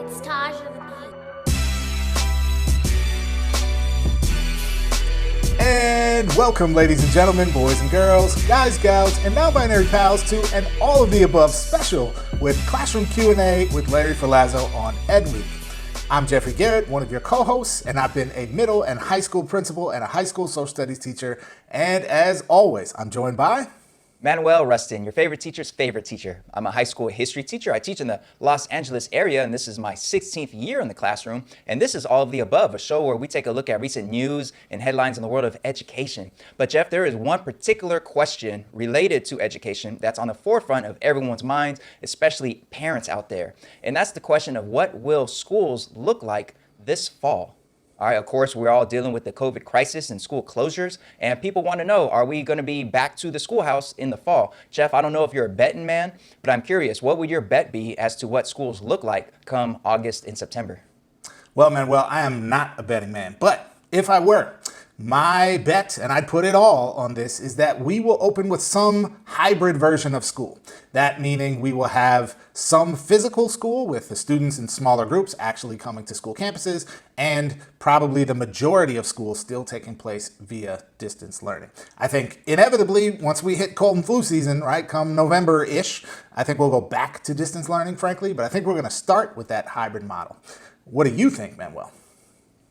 It's Taj of the Beat. And welcome, ladies and gentlemen, boys and girls, guys, gals, and non-binary pals to an all of the above special with Classroom Q&A with Larry Ferlazzo on Ed Week. I'm Jeffrey Garrett, one of your co-hosts, and I've been a middle and high school principal and a high school social studies teacher. And as always, I'm joined by Manuel, your favorite teacher's favorite teacher. I'm a high school history teacher. I teach in the Los Angeles area, and this is my 16th year in the classroom. And this is All of the Above, a show where we take a look at recent news and headlines in the world of education. But Jeff, there is one particular question related to education that's on the forefront of everyone's minds, especially parents out there. And that's the question of what will schools look like this fall? All right, of course, we're all dealing with the COVID crisis and school closures, and people want to know, are we going to be back to the schoolhouse in the fall? Jeff, I don't know if you're a betting man, but I'm curious, what would your bet be as to what schools look like come August and September? Well, Manuel, I am not a betting man, but if I were, my bet, and I'd put it all on this, is that we will open with some hybrid version of school. That meaning we will have some physical school with the students in smaller groups actually coming to school campuses, and probably the majority of schools still taking place via distance learning. I think inevitably, once we hit cold and flu season, right, come November-ish, I think we'll go back to distance learning, frankly, but I think we're going to start with that hybrid model. What do you think, Manuel?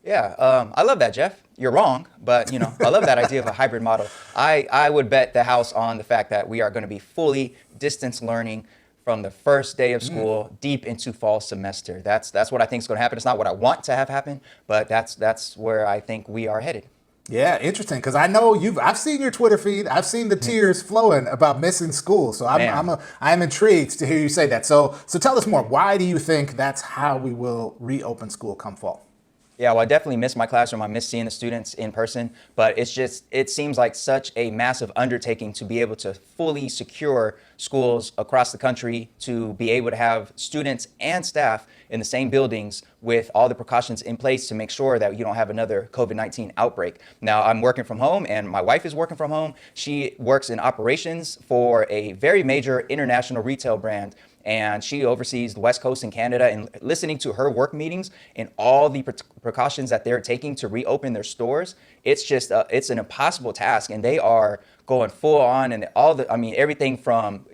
Yeah, I love that, Jeff. You're wrong, but I love that idea of a hybrid model. I would bet the house on the fact that we are going to be fully distance learning from the first day of school deep into fall semester. That's what I think is going to happen. It's not what I want to have happen, but that's where I think we are headed. Yeah, interesting, because I know I've seen your Twitter feed. I've seen the tears flowing about missing school. So I'm intrigued to hear you say that. So tell us more. Why do you think that's how we will reopen school come fall? Yeah, well, I definitely miss my classroom. I miss seeing the students in person, but it seems like such a massive undertaking to be able to fully secure schools across the country, to be able to have students and staff in the same buildings with all the precautions in place to make sure that you don't have another COVID-19 outbreak. Now, I'm working from home and my wife is working from home. She works in operations for a very major international retail brand, and she oversees the West Coast in Canada. And listening to her work meetings and all the precautions that they're taking to reopen their stores, it's an impossible task. And they are going full on, and everything from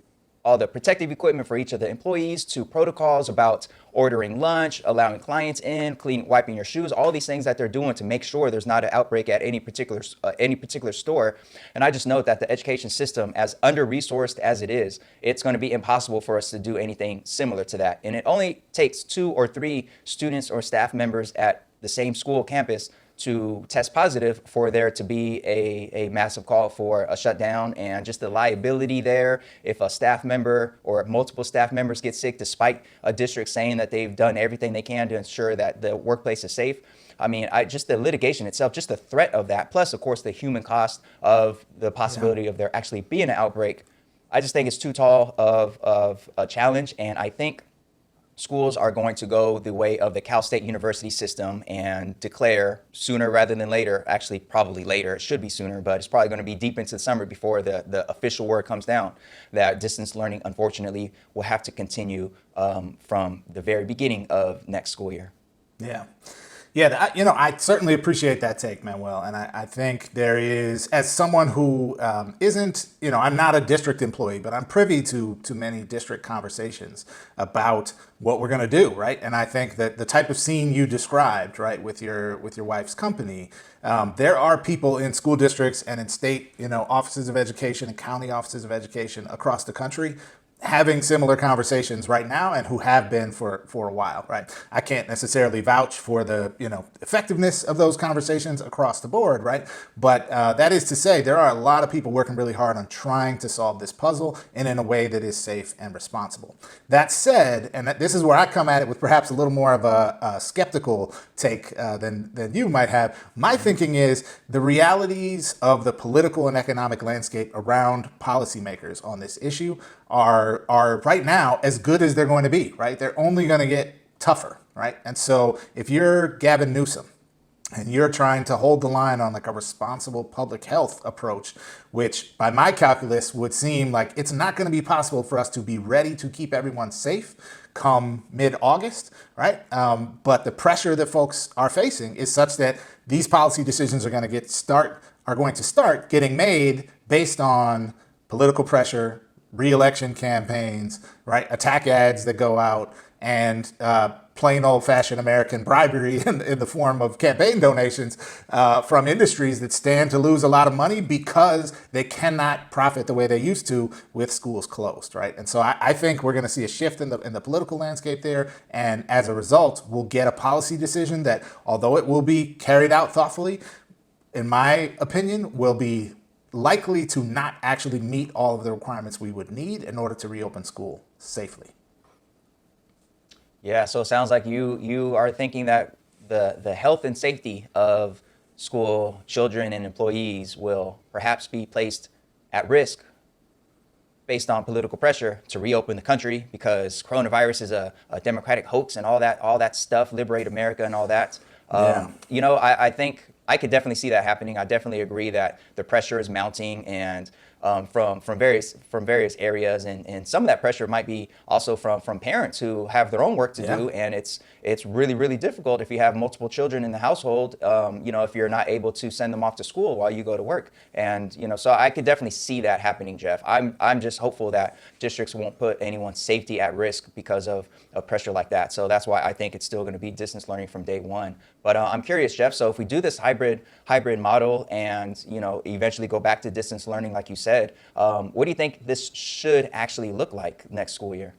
all the protective equipment for each of the employees to protocols about ordering lunch, allowing clients in, wiping your shoes, all these things that they're doing to make sure there's not an outbreak at any particular store. And I just note that the education system, as under-resourced as it is, it's going to be impossible for us to do anything similar to that. And it only takes 2 or 3 students or staff members at the same school campus to test positive for there to be a massive call for a shutdown, and just the liability there if a staff member or multiple staff members get sick despite a district saying that they've done everything they can to ensure that the workplace is safe. Just the litigation itself, just the threat of that, plus of course the human cost of the possibility of there actually being an outbreak. I just think it's too tall of a challenge, and I think schools are going to go the way of the Cal State University system and declare sooner rather than later, actually probably later, it should be sooner, but it's probably going to be deep into the summer before the official word comes down, that distance learning, unfortunately, will have to continue from the very beginning of next school year. Yeah, I certainly appreciate that take, Manuel. And I think there is, as someone who isn't, I'm not a district employee, but I'm privy to many district conversations about what we're going to do, right? And I think that the type of scene you described, right, with your wife's company, there are people in school districts and in state, offices of education and county offices of education across the country having similar conversations right now, and who have been for a while, right? I can't necessarily vouch for the effectiveness of those conversations across the board, right? But that is to say, there are a lot of people working really hard on trying to solve this puzzle and in a way that is safe and responsible. That said, and this is where I come at it with perhaps a little more of a skeptical take than you might have. My thinking is the realities of the political and economic landscape around policymakers on this issue are right now as good as they're going to be, right? They're only going to get tougher, right? And so if you're Gavin Newsom and you're trying to hold the line on like a responsible public health approach, which by my calculus would seem like it's not going to be possible for us to be ready to keep everyone safe come mid-August, right? But the pressure that folks are facing is such that these policy decisions are going to start getting made based on political pressure, re-election campaigns, right? Attack ads that go out, and plain old-fashioned American bribery in the form of campaign donations from industries that stand to lose a lot of money because they cannot profit the way they used to with schools closed, right? And so I think we're going to see a shift in the political landscape there, and as a result, we'll get a policy decision that, although it will be carried out thoughtfully, in my opinion, will be likely to not actually meet all of the requirements we would need in order to reopen school safely. Yeah, so it sounds like you are thinking that the health and safety of school children and employees will perhaps be placed at risk based on political pressure to reopen the country because coronavirus is a democratic hoax and all that stuff, liberate America and all that. Yeah. I think I could definitely see that happening. I definitely agree that the pressure is mounting and from various areas, and some of that pressure might be also from parents who have their own work to do, and it's really difficult if you have multiple children in the household. If you're not able to send them off to school while you go to work, and so I could definitely see that happening, Jeff. I'm just hopeful that districts won't put anyone's safety at risk because of pressure like that. So that's why I think it's still going to be distance learning from day one. But I'm curious, Jeff. So if we do this hybrid model and eventually go back to distance learning, like you said, what do you think this should actually look like next school year?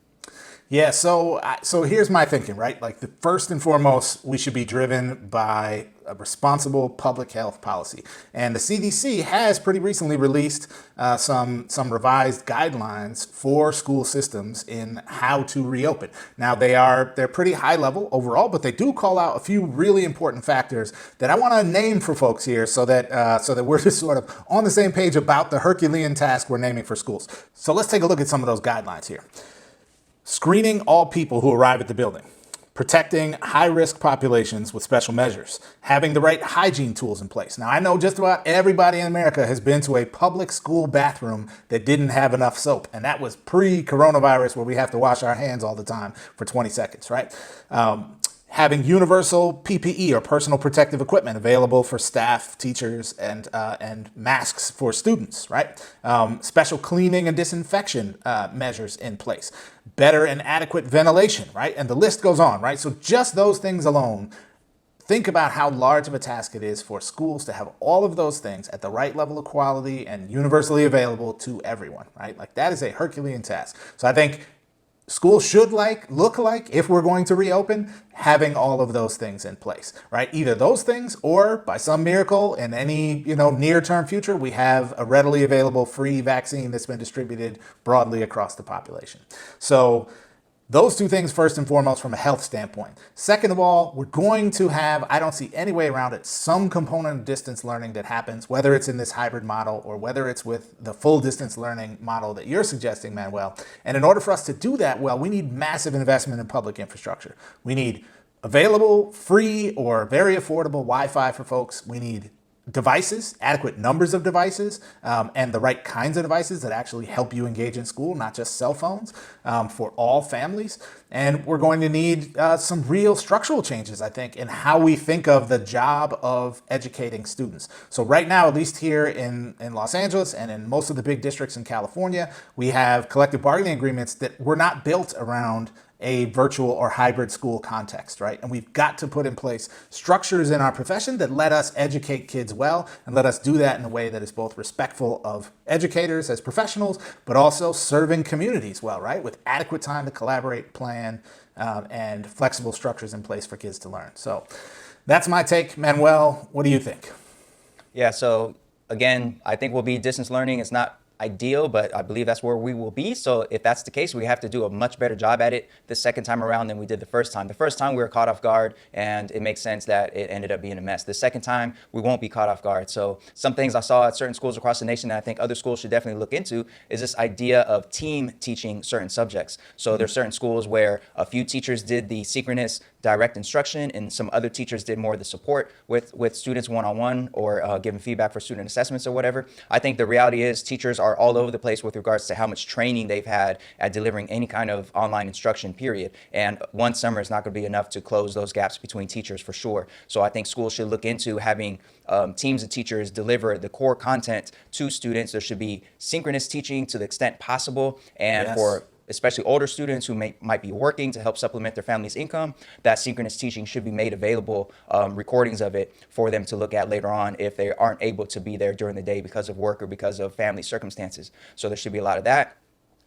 Yeah, so here's my thinking, right? Like, first and foremost, we should be driven by a responsible public health policy. And the CDC has pretty recently released some revised guidelines for school systems in how to reopen. Now, they're pretty high level overall, but they do call out a few really important factors that I want to name for folks here so that we're just sort of on the same page about the Herculean task we're naming for schools. So let's take a look at some of those guidelines here. Screening all people who arrive at the building, protecting high-risk populations with special measures, having the right hygiene tools in place. Now, I know just about everybody in America has been to a public school bathroom that didn't have enough soap, and that was pre-coronavirus where we have to wash our hands all the time for 20 seconds, right? Having universal PPE or personal protective equipment available for staff, teachers, and masks for students, right? Special cleaning and disinfection measures in place. Better and adequate ventilation, right? And the list goes on, right? So just those things alone, think about how large of a task it is for schools to have all of those things at the right level of quality and universally available to everyone, right? Like, that is a Herculean task. So I think schools should look like, if we're going to reopen, having all of those things in place, right? Either those things, or by some miracle in any near-term future, we have a readily available free vaccine that's been distributed broadly across the population. So those two things first and foremost from a health standpoint. Second of all, we're going to have, I don't see any way around it, some component of distance learning that happens, whether it's in this hybrid model or whether it's with the full distance learning model that you're suggesting, Manuel. And in order for us to do that well, we need massive investment in public infrastructure. We need available, free, or very affordable Wi-Fi for folks. We need devices, adequate numbers of devices, and the right kinds of devices that actually help you engage in school, not just cell phones, for all families. And we're going to need some real structural changes, I think, in how we think of the job of educating students. So right now, at least here in Los Angeles and in most of the big districts in California, we have collective bargaining agreements that were not built around a virtual or hybrid school context, right? And we've got to put in place structures in our profession that let us educate kids well and let us do that in a way that is both respectful of educators as professionals, but also serving communities well, right? With adequate time to collaborate, plan, and flexible structures in place for kids to learn. So that's my take. Manuel, what do you think? Yeah, so again, I think we'll be distance learning. It's not ideal, but I believe that's where we will be. So if that's the case, we have to do a much better job at it the second time around than we did the first time. The first time we were caught off guard, and it makes sense that it ended up being a mess. The second time, we won't be caught off guard. So some things I saw at certain schools across the nation that I think other schools should definitely look into is this idea of team teaching certain subjects. So there's certain schools where a few teachers did the synchronous direct instruction, and some other teachers did more of the support with students one-on-one or giving feedback for student assessments or whatever. I think the reality is teachers are all over the place with regards to how much training they've had at delivering any kind of online instruction, period. And one summer is not going to be enough to close those gaps between teachers for sure. So I think schools should look into having teams of teachers deliver the core content to students. There should be synchronous teaching to the extent possible. And for especially older students who might be working to help supplement their family's income, that synchronous teaching should be made available, recordings of it for them to look at later on if they aren't able to be there during the day because of work or because of family circumstances. So there should be a lot of that.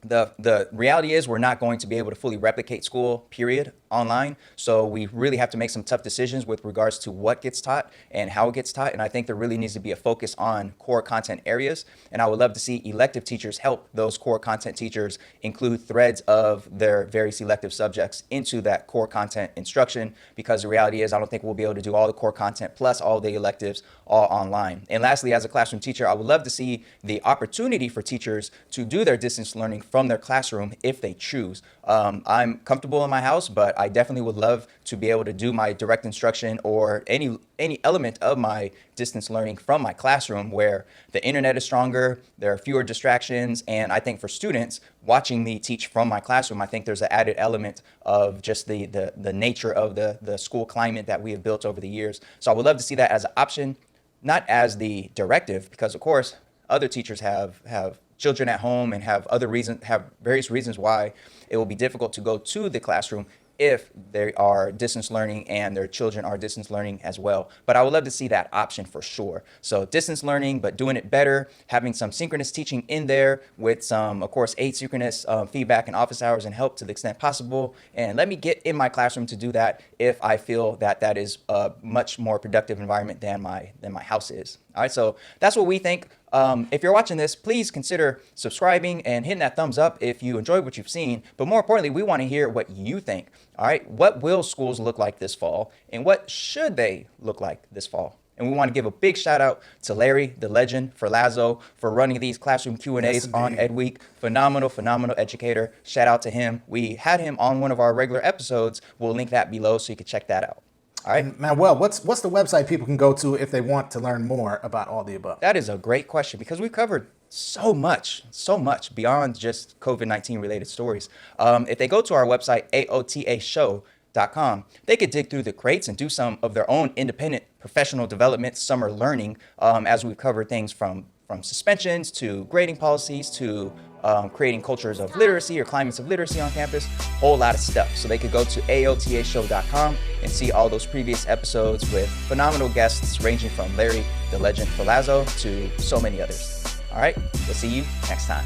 The reality is we're not going to be able to fully replicate school, period, online. So we really have to make some tough decisions with regards to what gets taught and how it gets taught. And I think there really needs to be a focus on core content areas. And I would love to see elective teachers help those core content teachers include threads of their various elective subjects into that core content instruction, because the reality is I don't think we'll be able to do all the core content plus all the electives all online. And lastly, as a classroom teacher, I would love to see the opportunity for teachers to do their distance learning from their classroom if they choose. I'm comfortable in my house, but I definitely would love to be able to do my direct instruction or any element of my distance learning from my classroom where the internet is stronger, there are fewer distractions, and I think for students watching me teach from my classroom, I think there's an added element of just the nature of the school climate that we have built over the years. So I would love to see that as an option, not as the directive, because of course other teachers have children at home and have various reasons why it will be difficult to go to the classroom if they are distance learning and their children are distance learning as well. But I would love to see that option for sure. So distance learning, but doing it better, having some synchronous teaching in there with some, of course, asynchronous feedback and office hours and help to the extent possible. And let me get in my classroom to do that if I feel that that is a much more productive environment than my house is. All right, so that's what we think. If you're watching this, please consider subscribing and hitting that thumbs up if you enjoyed what you've seen. But more importantly, we want to hear what you think. All right, what will schools look like this fall, and what should they look like this fall? And we want to give a big shout out to Larry, the legend, Ferlazzo, for running these classroom Q&As on Ed Week. Phenomenal educator. Shout out to him. We had him on one of our regular episodes. We'll link that below so you can check that out. All right. Manuel, what's the website people can go to if they want to learn more about all the above? That is a great question because we've covered so much beyond just COVID-19 related stories. If they go to our website, AOTAshow.com, they could dig through the crates and do some of their own independent professional development, summer learning, as we've covered things from suspensions to grading policies to creating cultures of literacy or climates of literacy on campus, whole lot of stuff. So they could go to AOTAshow.com and see all those previous episodes with phenomenal guests ranging from Larry, the legend Ferlazzo, to so many others. All right, we'll see you next time.